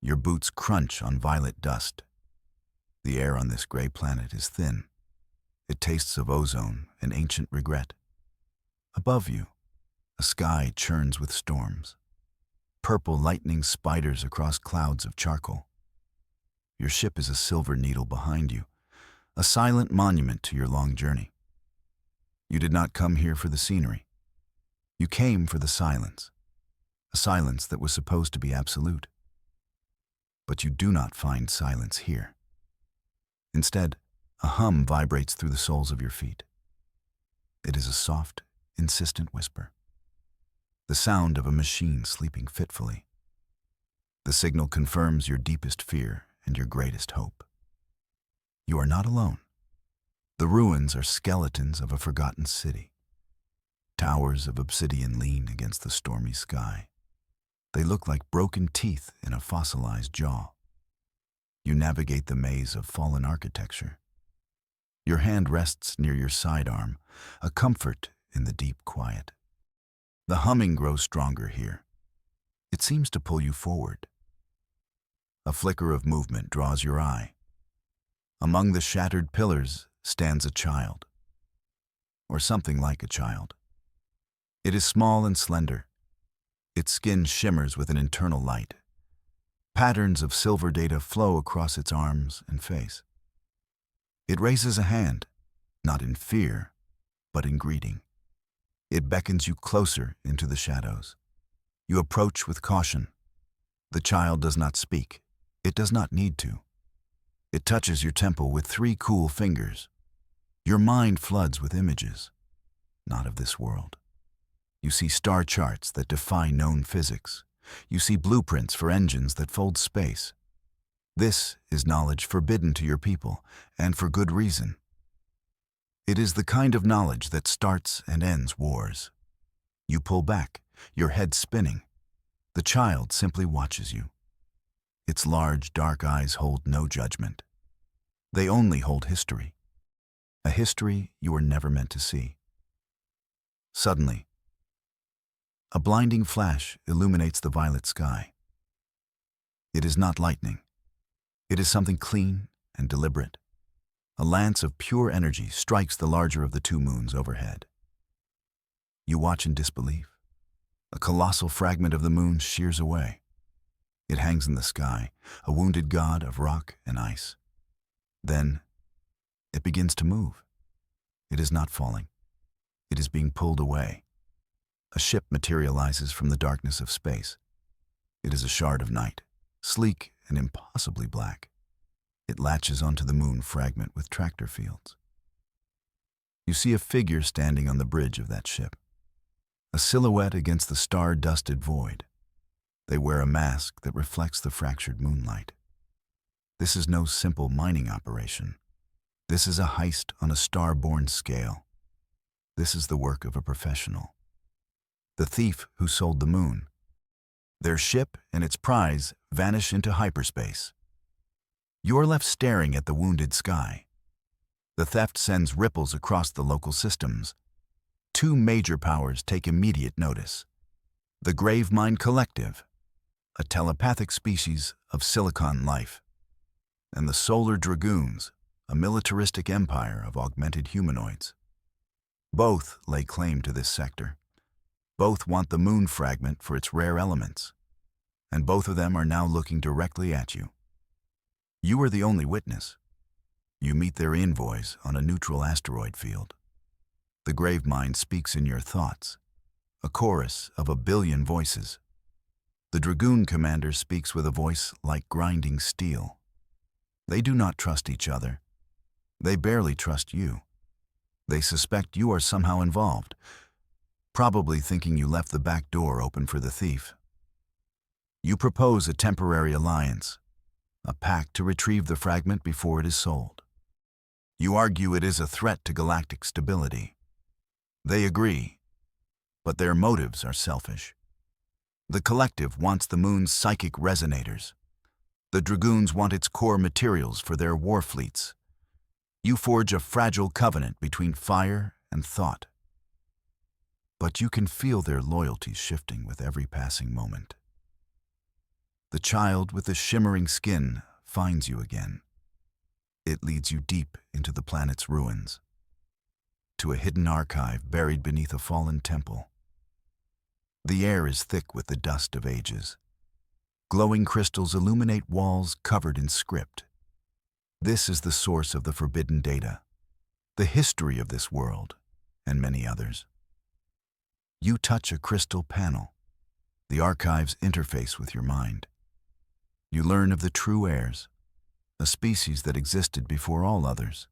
Your boots crunch on violet dust. The air on this gray planet is thin. It tastes of ozone and ancient regret. Above you, a sky churns with storms. Purple lightning spiders across clouds of charcoal. Your ship is a silver needle behind you, a silent monument to your long journey. You did not come here for the scenery. You came for the silence, a silence that was supposed to be absolute. But you do not find silence here. Instead, a hum vibrates through the soles of your feet. It is a soft, insistent whisper, the sound of a machine sleeping fitfully. The signal confirms your deepest fear and your greatest hope. You are not alone. The ruins are skeletons of a forgotten city. Towers of obsidian lean against the stormy sky. They look like broken teeth in a fossilized jaw. You navigate the maze of fallen architecture. Your hand rests near your sidearm, a comfort in the deep quiet. The humming grows stronger here. It seems to pull you forward. A flicker of movement draws your eye. Among the shattered pillars stands a child, or something like a child. It is small and slender. Its skin shimmers with an internal light. Patterns of silver data flow across its arms and face. It raises a hand, not in fear, but in greeting. It beckons you closer into the shadows. You approach with caution. The child does not speak. It does not need to. It touches your temple with 3 cool fingers. Your mind floods with images, not of this world. You see star charts that defy known physics. You see blueprints for engines that fold space. This is knowledge forbidden to your people, and for good reason. It is the kind of knowledge that starts and ends wars. You pull back, your head spinning. The child simply watches you. Its large, dark eyes hold no judgment. They only hold history. A history you were never meant to see. Suddenly, a blinding flash illuminates the violet sky. It is not lightning. It is something clean and deliberate. A lance of pure energy strikes the larger of the 2 moons overhead. You watch in disbelief. A colossal fragment of the moon shears away. It hangs in the sky, a wounded god of rock and ice. Then, it begins to move. It is not falling. It is being pulled away. A ship materializes from the darkness of space. It is a shard of night, sleek and impossibly black. It latches onto the moon fragment with tractor fields. You see a figure standing on the bridge of that ship, a silhouette against the star-dusted void. They wear a mask that reflects the fractured moonlight. This is no simple mining operation. This is a heist on a star-born scale. This is the work of a professional. The thief who sold the moon. Their ship and its prize vanish into hyperspace. You are left staring at the wounded sky. The theft sends ripples across the local systems. 2 major powers take immediate notice. The Gravemind Collective, a telepathic species of silicon life, and the Solar Dragoons, a militaristic empire of augmented humanoids. Both lay claim to this sector. Both want the moon fragment for its rare elements, and both of them are now looking directly at you. You are the only witness. You meet their envoys on a neutral asteroid field. The Gravemind speaks in your thoughts, a chorus of 1 billion voices. The Dragoon commander speaks with a voice like grinding steel. They do not trust each other. They barely trust you. They suspect you are somehow involved, probably thinking you left the back door open for the thief. You propose a temporary alliance, a pact to retrieve the fragment before it is sold. You argue it is a threat to galactic stability. They agree, but their motives are selfish. The collective wants the moon's psychic resonators. The Dragoons want its core materials for their war fleets. You forge a fragile covenant between fire and thought. But you can feel their loyalties shifting with every passing moment. The child with the shimmering skin finds you again. It leads you deep into the planet's ruins, to a hidden archive buried beneath a fallen temple. The air is thick with the dust of ages. Glowing crystals illuminate walls covered in script. This is the source of the forbidden data, the history of this world, and many others. You touch a crystal panel. The archives interface with your mind. You learn of the true heirs, a species that existed before all others.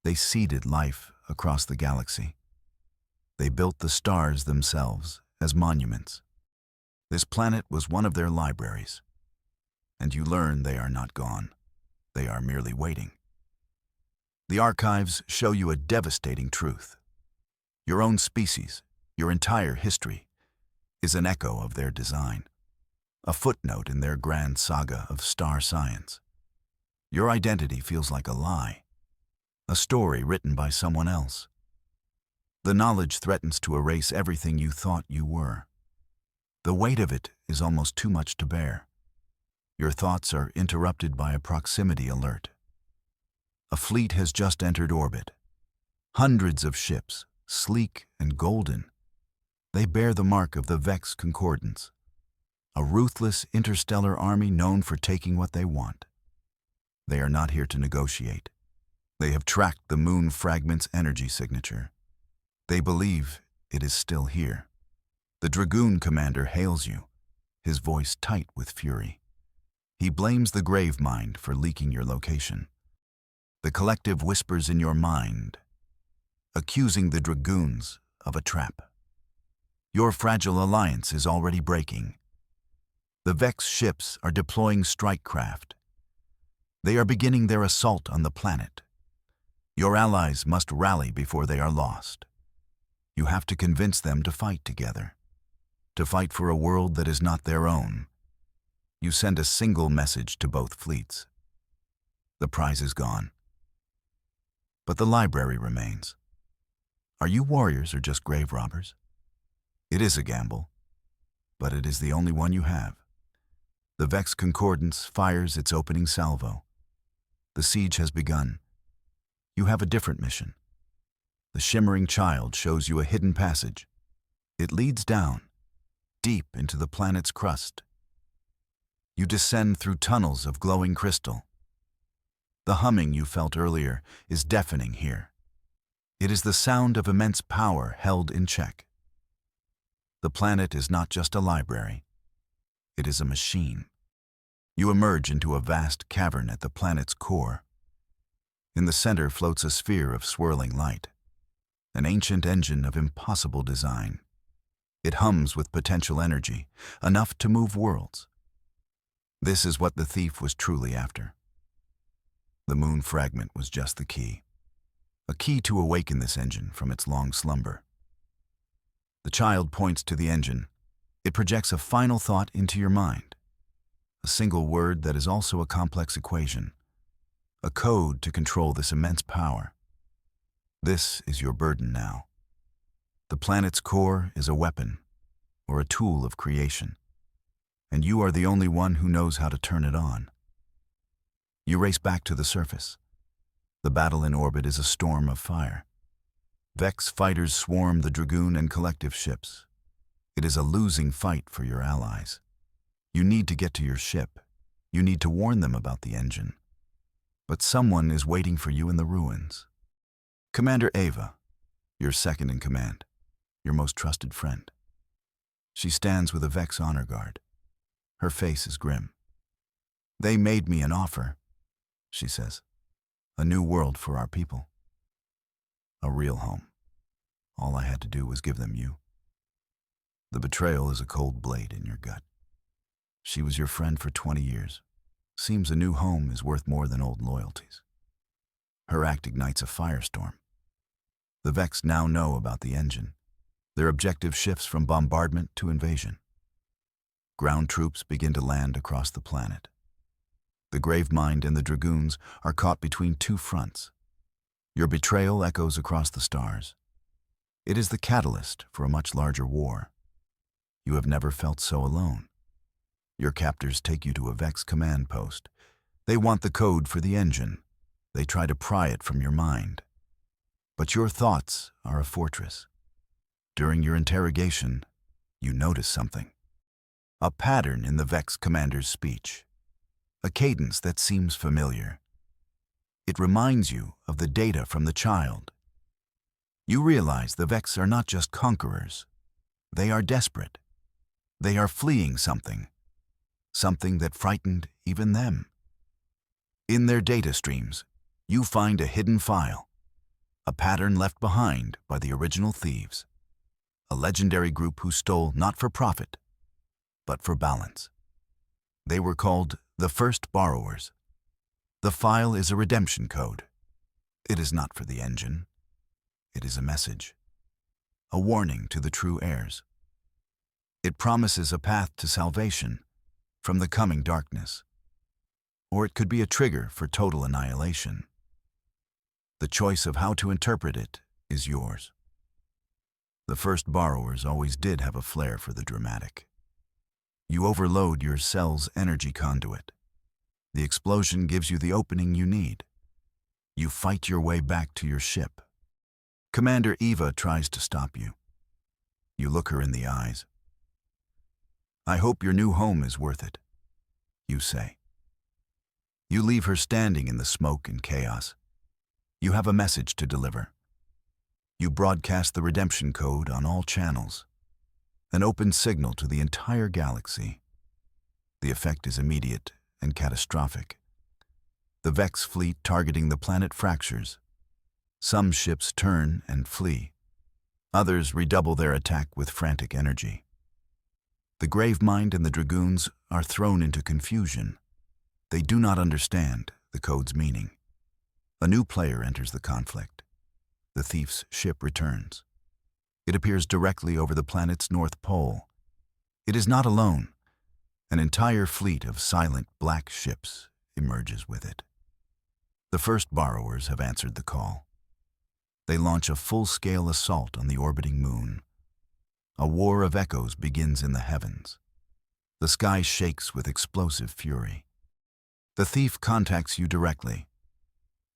They seeded life across the galaxy. They built the stars themselves as monuments. This planet was one of their libraries. And you learn they are not gone. They are merely waiting. The archives show you a devastating truth. Your own species, your entire history, is an echo of their design, a footnote in their grand saga of star science. Your identity feels like a lie, a story written by someone else. The knowledge threatens to erase everything you thought you were. The weight of it is almost too much to bear. Your thoughts are interrupted by a proximity alert. A fleet has just entered orbit. Hundreds of ships, sleek and golden. They bear the mark of the Vex Concordance, a ruthless interstellar army known for taking what they want. They are not here to negotiate. They have tracked the moon fragment's energy signature. They believe it is still here. The Dragoon commander hails you, his voice tight with fury. He blames the Grave Mind for leaking your location. The collective whispers in your mind, accusing the Dragoons of a trap. Your fragile alliance is already breaking. The Vex ships are deploying strike craft. They are beginning their assault on the planet. Your allies must rally before they are lost. You have to convince them to fight together, to fight for a world that is not their own. You send a single message to both fleets. The prize is gone. But the library remains. Are you warriors or just grave robbers? It is a gamble, but it is the only one you have. The Vex Concordance fires its opening salvo. The siege has begun. You have a different mission. The shimmering child shows you a hidden passage. It leads down, deep into the planet's crust. You descend through tunnels of glowing crystal. The humming you felt earlier is deafening here. It is the sound of immense power held in check. The planet is not just a library. It is a machine. You emerge into a vast cavern at the planet's core. In the center floats a sphere of swirling light, an ancient engine of impossible design. It hums with potential energy, enough to move worlds. This is what the thief was truly after. The moon fragment was just the key. A key to awaken this engine from its long slumber. The child points to the engine. It projects a final thought into your mind. A single word that is also a complex equation. A code to control this immense power. This is your burden now. The planet's core is a weapon, or a tool of creation, and you are the only one who knows how to turn it on. You race back to the surface. The battle in orbit is a storm of fire. Vex fighters swarm the Dragoon and collective ships. It is a losing fight for your allies. You need to get to your ship. You need to warn them about the engine. But someone is waiting for you in the ruins. Commander Ava, your second in command, your most trusted friend. She stands with a Vex honor guard. Her face is grim. They made me an offer, she says. A new world for our people. A real home. All I had to do was give them you. The betrayal is a cold blade in your gut. She was your friend for 20 years. Seems a new home is worth more than old loyalties. Her act ignites a firestorm. The Vex now know about the engine. Their objective shifts from bombardment to invasion. Ground troops begin to land across the planet. The Gravemind and the Dragoons are caught between two fronts. Your betrayal echoes across the stars. It is the catalyst for a much larger war. You have never felt so alone. Your captors take you to a Vex command post. They want the code for the engine. They try to pry it from your mind. But your thoughts are a fortress. During your interrogation, you notice something. A pattern in the Vex commander's speech. A cadence that seems familiar. It reminds you of the data from the child. You realize the Vex are not just conquerors. They are desperate. They are fleeing something. Something that frightened even them. In their data streams, you find a hidden file. A pattern left behind by the original thieves. A legendary group who stole not for profit, but for balance. They were called the First Borrowers. The file is a redemption code. It is not for the engine. It is a message. A warning to the true heirs. It promises a path to salvation from the coming darkness. Or it could be a trigger for total annihilation. The choice of how to interpret it is yours. The First Borrowers always did have a flair for the dramatic. You overload your cell's energy conduit. The explosion gives you the opening you need. You fight your way back to your ship. Commander Eva tries to stop you. You look her in the eyes. "I hope your new home is worth it," you say. You leave her standing in the smoke and chaos. You have a message to deliver. You broadcast the redemption code on all channels. An open signal to the entire galaxy. The effect is immediate and catastrophic. The Vex fleet targeting the planet fractures. Some ships turn and flee. Others redouble their attack with frantic energy. The Gravemind and the Dragoons are thrown into confusion. They do not understand the code's meaning. A new player enters the conflict. The thief's ship returns. It appears directly over the planet's north pole. It is not alone. An entire fleet of silent black ships emerges with it. The First Borrowers have answered the call. They launch a full-scale assault on the orbiting moon. A war of echoes begins in the heavens. The sky shakes with explosive fury. The thief contacts you directly.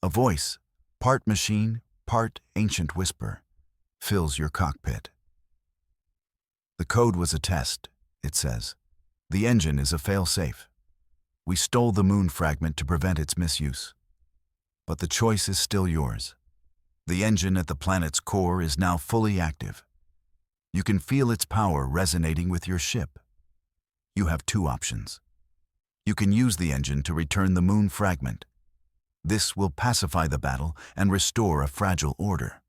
A voice, part machine, part ancient whisper, fills your cockpit. "The code was a test," it says. "The engine is a fail-safe. We stole the moon fragment to prevent its misuse. But the choice is still yours. The engine at the planet's core is now fully active. You can feel its power resonating with your ship. You have two options. You can use the engine to return the moon fragment. This will pacify the battle and restore a fragile order.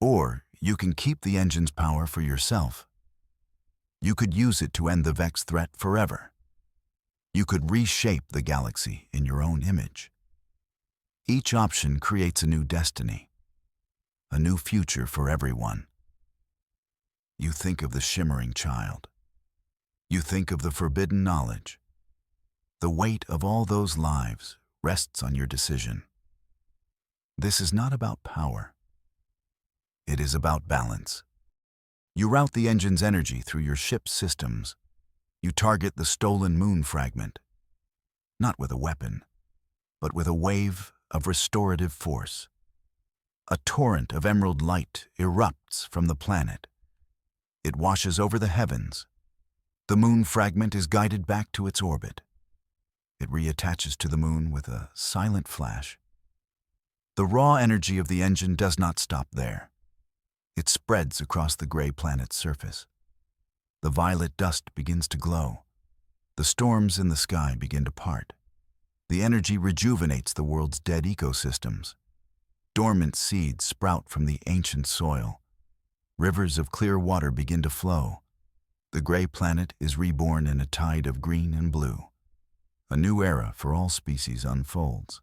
Or you can keep the engine's power for yourself. You could use it to end the Vex threat forever. You could reshape the galaxy in your own image. Each option creates a new destiny, a new future for everyone. You think of the shimmering child. You think of the forbidden knowledge. The weight of all those lives rests on your decision. This is not about power. It is about balance. You route the engine's energy through your ship's systems. You target the stolen moon fragment, not with a weapon, but with a wave of restorative force. A torrent of emerald light erupts from the planet. It washes over the heavens. The moon fragment is guided back to its orbit. It reattaches to the moon with a silent flash. The raw energy of the engine does not stop there. It spreads across the gray planet's surface. The violet dust begins to glow. The storms in the sky begin to part. The energy rejuvenates the world's dead ecosystems. Dormant seeds sprout from the ancient soil. Rivers of clear water begin to flow. The gray planet is reborn in a tide of green and blue. A new era for all species unfolds.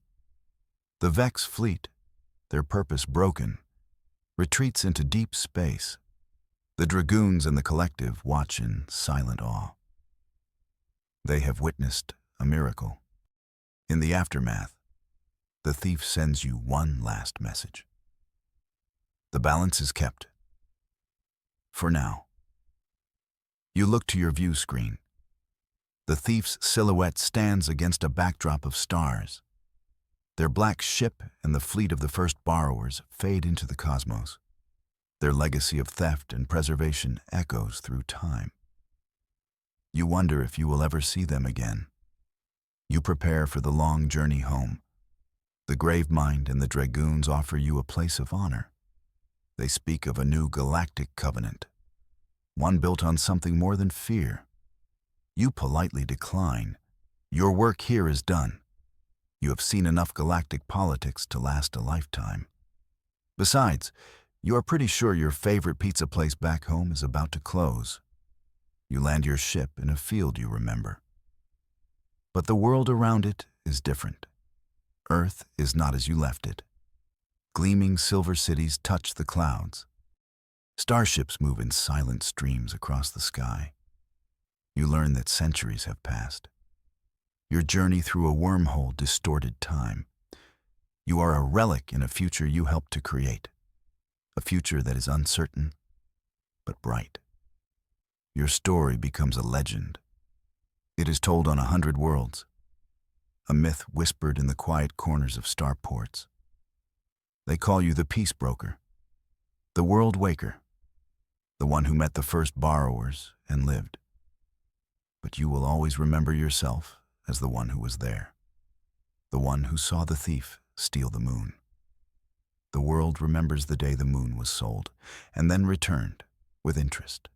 The Vex fleet, their purpose broken, retreats into deep space. The Dragoons and the Collective watch in silent awe. They have witnessed a miracle. In the aftermath, the thief sends you one last message. The balance is kept. For now. You look to your view screen. The thief's silhouette stands against a backdrop of stars. Their black ship and the fleet of the first borrowers fade into the cosmos. Their legacy of theft and preservation echoes through time. You wonder if you will ever see them again. You prepare for the long journey home. The Gravemind and the Dragoons offer you a place of honor. They speak of a new galactic covenant, one built on something more than fear. You politely decline. Your work here is done. You have seen enough galactic politics to last a lifetime. Besides, you are pretty sure your favorite pizza place back home is about to close. You land your ship in a field you remember. But the world around it is different. Earth is not as you left it. Gleaming silver cities touch the clouds. Starships move in silent streams across the sky. You learn that centuries have passed. Your journey through a wormhole distorted time. You are a relic in a future you helped to create. A future that is uncertain, but bright. Your story becomes a legend. It is told on 100 worlds. A myth whispered in the quiet corners of starports. They call you the Peace Broker, the World Waker, the one who met the first borrowers and lived. But you will always remember yourself as the one who was there, the one who saw the thief steal the moon. The world remembers the day the moon was sold and then returned with interest.